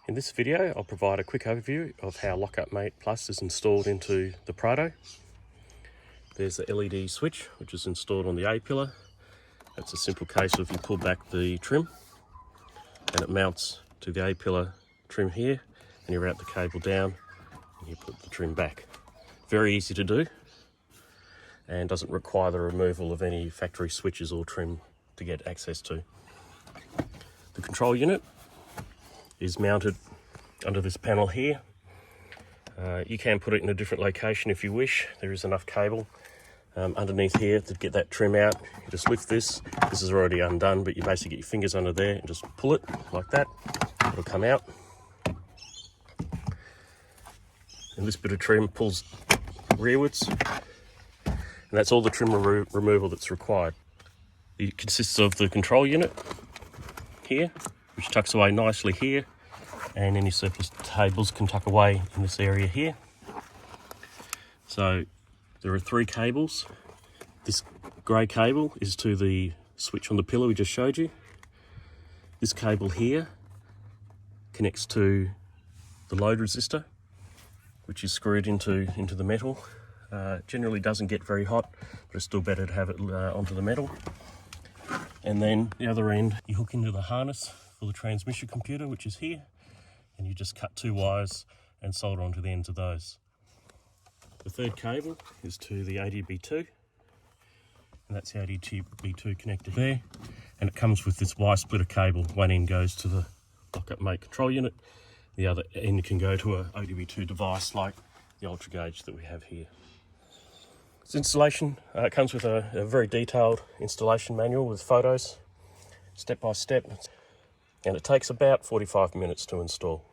In this video, I'll provide a quick overview of how lockup-mate Plus is installed into the Prado. There's the LED switch, which is installed on the A-pillar. That's a simple case of you pull back the trim and it mounts to the A-pillar trim here, and you route the cable down and you put the trim back. Very easy to do and doesn't require the removal of any factory switches or trim to get access to. The control unit is mounted under this panel here. You can put it in a different location if you wish. There is enough cable underneath here to get that trim out. You just lift this. This is already undone, but you basically get your fingers under there and just pull it like that. It'll come out. And this bit of trim pulls rearwards. And that's all the trim removal that's required. It consists of the control unit here, which tucks away nicely here, and any surplus cables can tuck away in this area here. So there are 3 cables. This grey cable is to the switch on the pillar we just showed you. This cable here connects to the load resistor, which is screwed into the metal. Generally doesn't get very hot, but it's still better to have it onto the metal. And then the other end, you hook into the harness for the transmission computer, which is here, and you just cut 2 wires and solder onto the ends of those. The third cable is to the ADB2, and that's the ADB2 connector there, and it comes with this Y splitter cable. One end goes to the lockup-mate control unit, the other end can go to a ADB2 device like the Ultra Gauge that we have here. This installation comes with a very detailed installation manual with photos, step by step, and it takes about 45 minutes to install.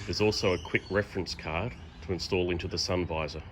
There's also a quick reference card to install into the sun visor.